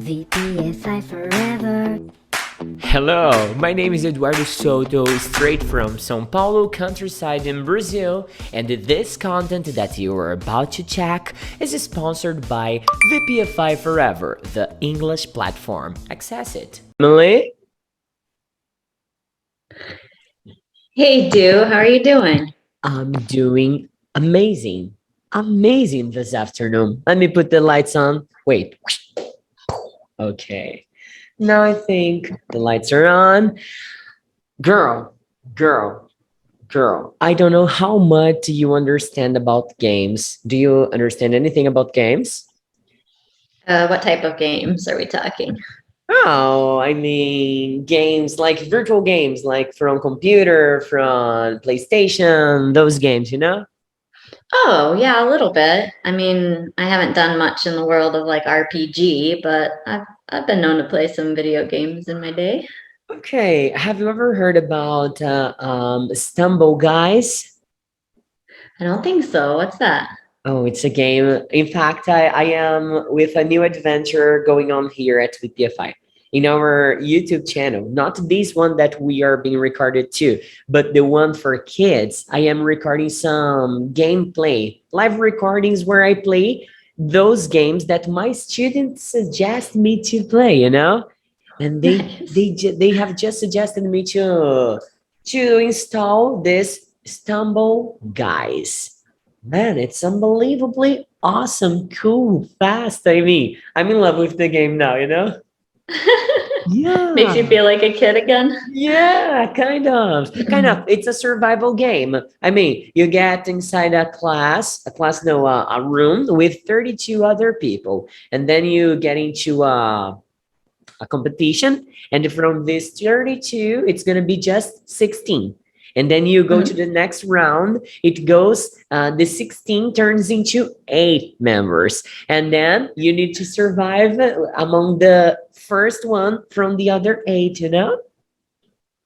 VPFI forever. Hello, my name is Eduardo Soto, straight from São Paulo countryside in Brazil, and this content that you are about to check is sponsored by VPFI Forever, the English platform. Access it. Emily? Hey, Du, how are you doing? I'm doing amazing. Amazing this afternoon. Let me put the lights on. Wait. Okay. Now I think the lights are on. Girl, girl, girl. I don't know how much you understand about games. Do you understand anything about games? What type of games are we talking? Oh, I mean, games like virtual games, like from computer, from PlayStation, those games, you know? Oh, yeah, a little bit. I mean, I haven't done much in the world of like RPG, but I've been known to play some video games in my day. Okay, have you ever heard about Stumble Guys? I don't think so. What's that? Oh, it's a game. In fact, I am with a new adventure going on here at VPFI in our YouTube channel. Not this one that we are being recorded to, but the one for kids. I am recording some gameplay, live recordings where I play those games that my students suggest me to play, you know? And Nice. they have just suggested me to install this Stumble Guys. Man, it's unbelievably awesome, cool, fast. I mean, I'm in love with the game now, you know? Makes you Yeah. feel like a kid again. Yeah, kind of. Kind of. It's a survival game. I mean, you get inside a room with 32 other people, and then you get into a competition, and from this 32 it's going to be just 16, and then you go to Mhm. the next round. It goes the 16 turns into 8 members, and then you need to survive among the first one from the other 8, you know.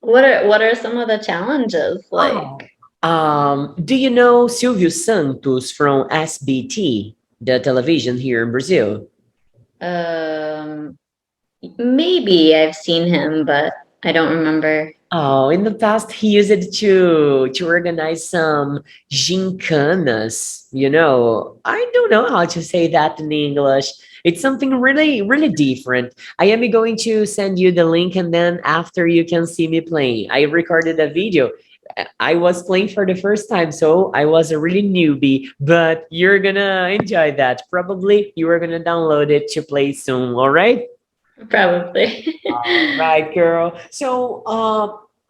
What are some of the challenges like? Oh, do you know Silvio Santos from SBT, the television here in Brazil? Um, Maybe I've seen him, but I don't remember. Oh, in the past, he used it to organize some gincanas. You know, I don't know how to say that in English. It's something really, really different. I am going to send you the link, and then after you can see me playing. I recorded a video. I was playing for the first time, so I was a really newbie, but you're gonna enjoy that. Probably you are gonna download it to play soon, all right? Probably. All right, girl. So,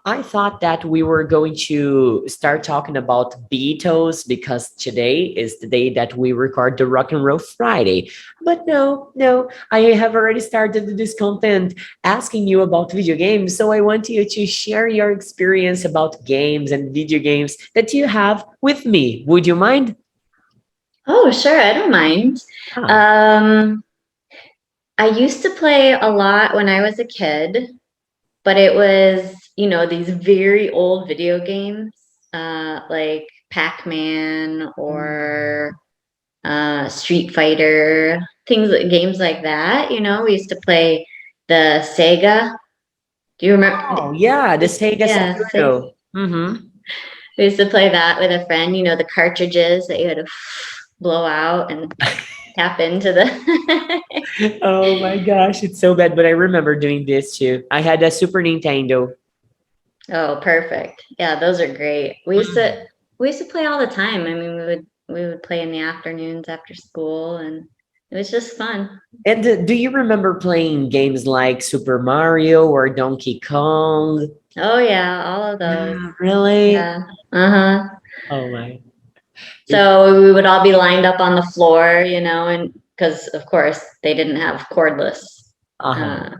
I thought that we were going to start talking about Beatles because today is the day that we record the Rock and Roll Friday. But no, no, I have already started this content asking you about video games. So I want you to share your experience about games and video games that you have with me. Would you mind? Oh, sure, I don't mind. Ah, Um, I used to play a lot when I was a kid, but it was, these very old video games, like Pac-Man or Street Fighter, games like that. We used to play the Sega. Do you remember? oh, yeah, the Sega Yeah, Saturno. Mm-hmm. we used to play that with a friend, the cartridges that you had to blow out and tap into the Oh my gosh, it's so bad, but I remember doing this too. I had a Super Nintendo. Oh, perfect. Yeah, those are great. Mm. We used to play all the time. I mean, we would play in the afternoons after school, and it was just fun. And do you remember playing games like Super Mario or Donkey Kong? Oh yeah, all of those. Yeah, really? Yeah. Uh-huh. Oh my. It, So we would all be lined up on the floor, and because of course they didn't have cordless uh-huh. uh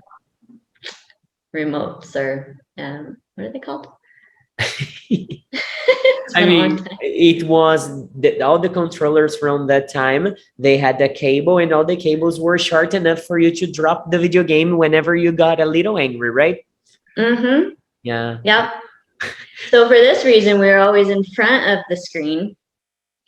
remotes or what are they called? It's I been a long mean, time. it was all the controllers from that time, they had a cable, and all the cables were short enough for you to drop the video game whenever you got a little angry, right? Mm-hmm. Yeah. Yep. So for this reason, we were always in front of the screen,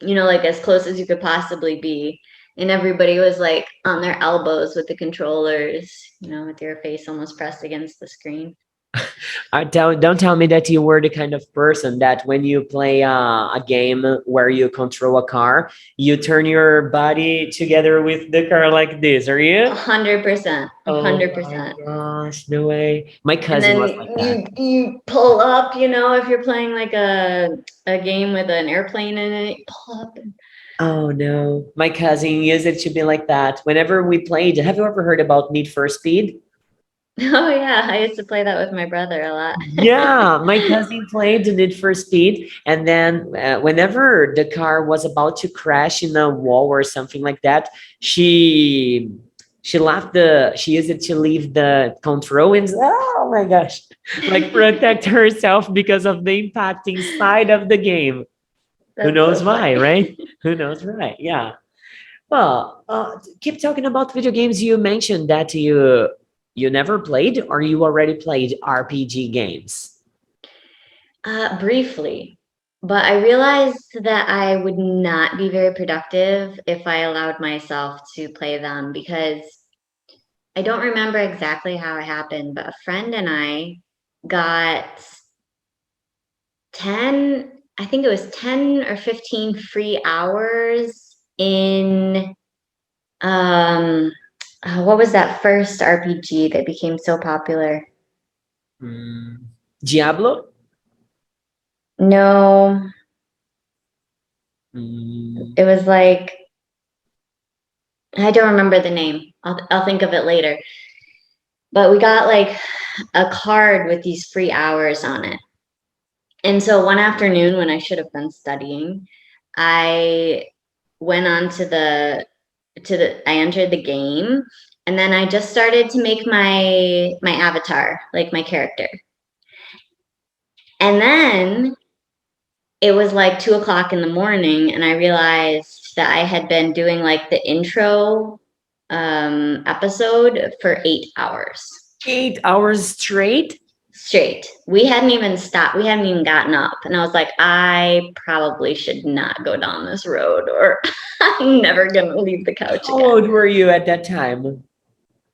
like as close as you could possibly be. and everybody was like on their elbows with the controllers, with your face almost pressed against the screen. Don't tell me that you were the kind of person that when you play a game where you control a car, you turn your body together with the car like this, are you? 100%, Oh 100%. my gosh, no way. My And cousin was then like that. you pull up, if you're playing like a game with an airplane in it, you pull up. Oh no, my cousin used it to be like that. Whenever we played, have you ever heard about Need for Speed? Oh yeah, I used to play that with my brother a lot. Yeah, my cousin played the Need for Speed, and then whenever the car was about to crash in a wall or something like that, she used it to leave the control and oh my gosh, like protect herself because of the impacting side of the game. Who That's knows so why, funny. right? Who knows why? Yeah. Well, keep talking about video games. You mentioned that you never played, or you already played RPG games. Briefly, but I realized that I would not be very productive if I allowed myself to play them because I don't remember exactly how it happened, but a friend and I got 10, I think it was 10 or 15 free hours in what was that first RPG that became so popular? Mm, Diablo? No, Mm, it was like I don't remember the name. I'll think of it later. But we got like a card with these free hours on it. And so one afternoon when I should have been studying, I went on I entered the game, and then I just started to make my avatar, like my character. And then it was like 2 o'clock in the morning, and I realized that I had been doing like the intro episode for 8 hours 8 hours straight? straight. We hadn't even stopped. We hadn't even gotten up. And I was like, I probably should not go down this road, or I'm never going to leave the couch How again. old were you at that time?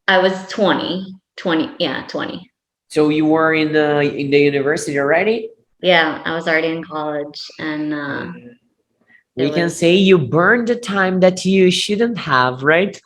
I was 20, yeah, 20. So you were in the university already? Yeah, I was already in college, and We it can was, say you burned the time that you shouldn't have, right?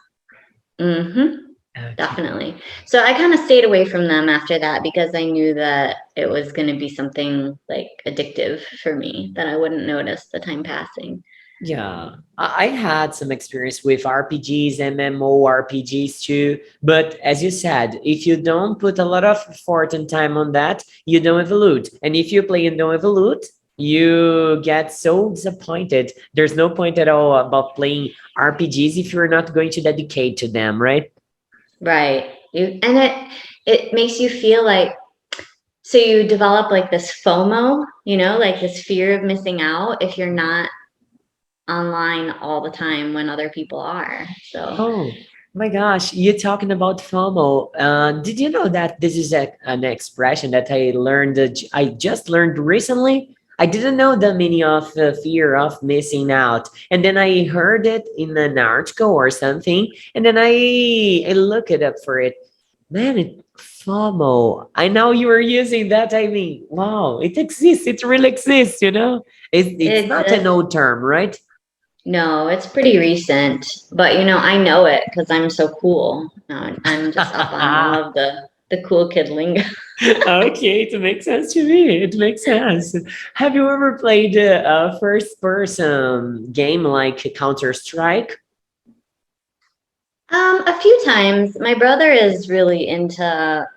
mm-hmm. Okay. Definitely. So I kind of stayed away from them after that because I knew that it was going to be something like addictive for me, that I wouldn't notice the time passing. Yeah, I had some experience with RPGs, MMORPGs too. But as you said, if you don't put a lot of effort and time on that, you don't evolve. And if you play and don't evolve, you get so disappointed. There's no point at all about playing RPGs if you're not going to dedicate to them, right? Right. And it makes you feel like, so you develop like this FOMO, like this fear of missing out if you're not online all the time when other people are. So, Oh my gosh, you're talking about FOMO. Did you know that this is an expression that I just learned recently? I didn't know the meaning of the fear of missing out. And then I heard it in an article or something. And then I look it up for it. Man, FOMO. I know you are using that. I mean, wow, it exists. It really exists, you know? It's it not an just, old term, right? no, it's pretty recent, but I know it because I'm so cool. I'm just up on all of the cool kid lingo. Okay, it makes sense to me. It makes sense. Have you ever played a first person game like Counter-Strike? A few times. My brother is really into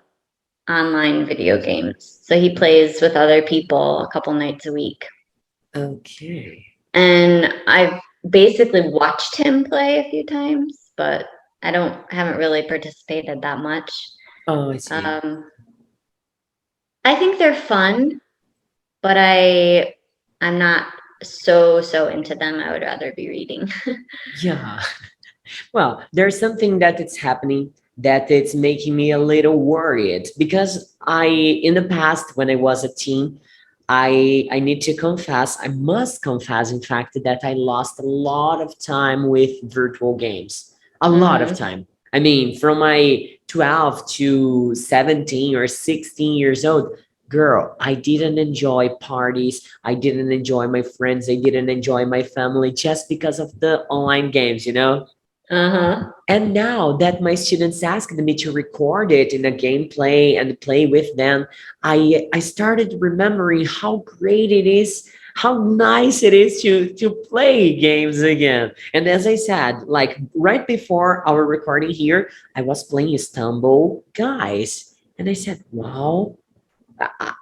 online video games, so he plays with other people a couple nights a week. Okay. And I've basically watched him play a few times, but haven't really participated that much. Oh, I see. I think they're fun, but I'm not so into them. I would rather be reading. Yeah. Well, there's something that it's happening that it's making me a little worried because in the past, when I was a teen, I need to confess, I must confess, in fact, that I lost a lot of time with virtual games. A lot of Mm-hmm. time. I mean, from my 12 to 17 or 16 years old, girl, I didn't enjoy parties. I didn't enjoy my friends. I didn't enjoy my family just because of the online games, you know? Uh-huh. And now that my students asked me to record it in a gameplay and play with them, I started remembering how great it is, how nice it is to play games again. And as I said, like right before our recording here, I was playing Istanbul, guys, and I said, "Wow,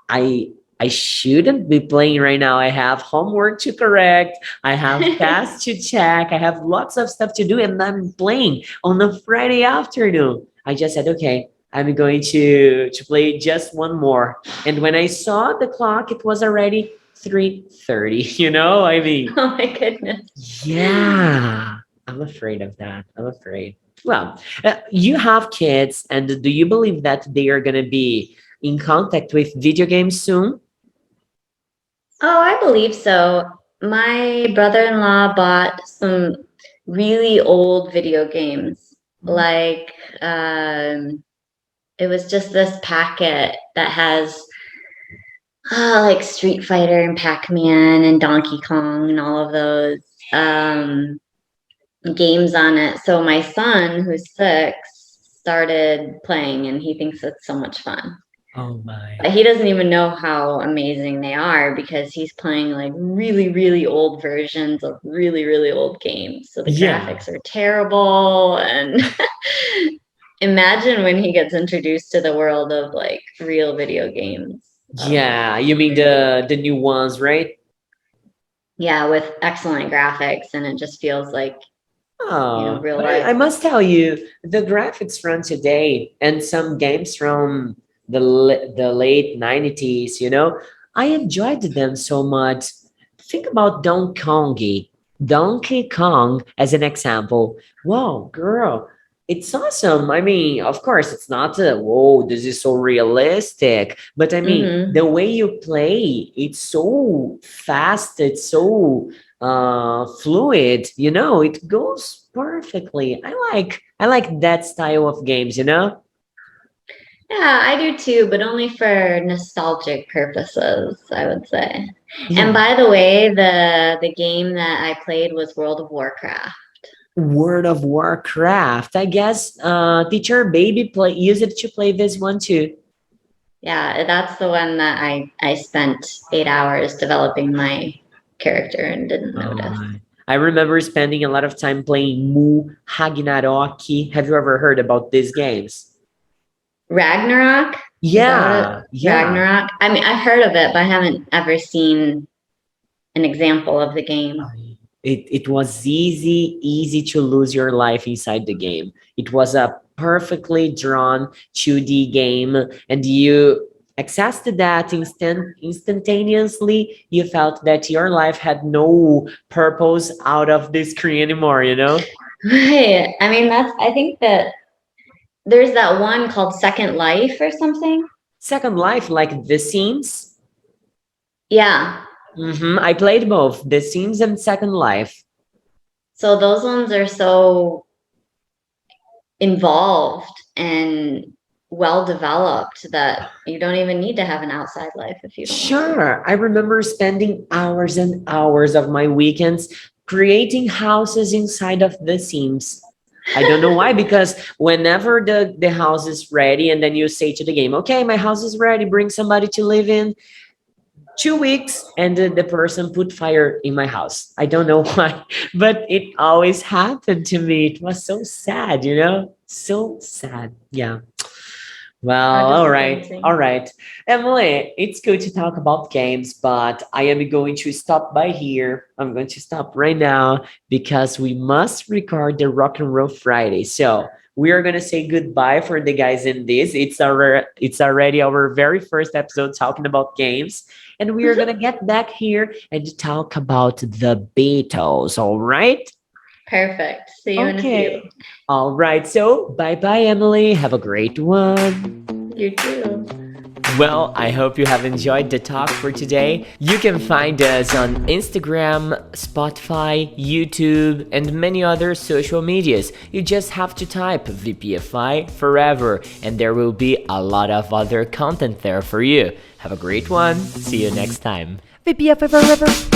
I I shouldn't be playing right now. I have homework to correct. I have tasks to check. I have lots of stuff to do, and I'm playing on a Friday afternoon." I just said, "Okay, I'm going to play just one more." And when I saw the clock, it was already 3:30. You know, I mean, Oh my goodness. yeah, I'm afraid of that. I'm afraid. Well, you have kids, and do you believe that they are going to be in contact with video games soon? Oh, I believe so. My brother-in-law bought some really old video games. Like, it was just this packet that has like Street Fighter and Pac-Man and Donkey Kong and all of those um, games on it. So my son, who's 6, started playing, and he thinks it's so much fun. Oh my. But he doesn't even know how amazing they are because he's playing like really, really old versions of really, really old games. So the Yeah. graphics are terrible. And imagine when he gets introduced to the world of like real video games. Yeah, you mean the new ones, right? Yeah, with excellent graphics, and it just feels like, Oh, real but I life. must tell you, the graphics from today and some games from the late 90s, you know, I enjoyed them so much. Think about Donkey Kong as an example. Wow, girl, it's awesome. I mean, of course, it's not whoa, this is so realistic, but I mean, Mm-hmm. the way you play, it's so fast, it's so fluid, you know, it goes perfectly. I like that style of games, you know. Yeah, I do too, but only for nostalgic purposes, I would say. And Yeah. by the way, the game that I played was World of Warcraft. World of Warcraft, I guess. Teacher baby play use it to play this one too. Yeah, that's the one that I spent 8 hours developing my character and didn't Oh notice. my. I remember spending a lot of time playing Mu Haginarok. Have you ever heard about these games? Ragnarok? Is that what Yeah, yeah. Ragnarok? I mean, I've heard of it, but I haven't ever seen an example of the game. It was easy to lose your life inside the game. It was a perfectly drawn 2D game, and you accessed that instantaneously. You felt that your life had no purpose out of the screen anymore, you know? Right. I mean, I think that there's that one called Second Life or something. Second Life, like The Sims. Yeah. I played both The Sims and Second Life. So those ones are so involved and well developed that you don't even need to have an outside life if you don't want to. Sure. I remember spending hours and hours of my weekends creating houses inside of The Sims. I don't know why, because whenever the house is ready, and then you say to the game, okay, my house is ready, bring somebody to live in, 2 weeks, and the person put fire in my house. I don't know why, but it always happened to me. It was so sad, you know? So sad. Yeah. How Well, all right, all disappointing. right. Emily, it's good to talk about games, but I am going to stop by here. I'm going to stop right now because we must record the Rock and Roll Friday. So we are gonna say goodbye for the guys in this. It's already our very first episode talking about games, and we are gonna get back here and talk about the Beatles. All right? Perfect. See you in a few. Okay. All right. So bye bye, Emily. Have a great one. You too. Well, I hope you have enjoyed the talk for today. You can find us on Instagram, Spotify, YouTube, and many other social medias. You just have to type VPFI forever, and there will be a lot of other content there for you. Have a great one. See you next time. VPFI forever.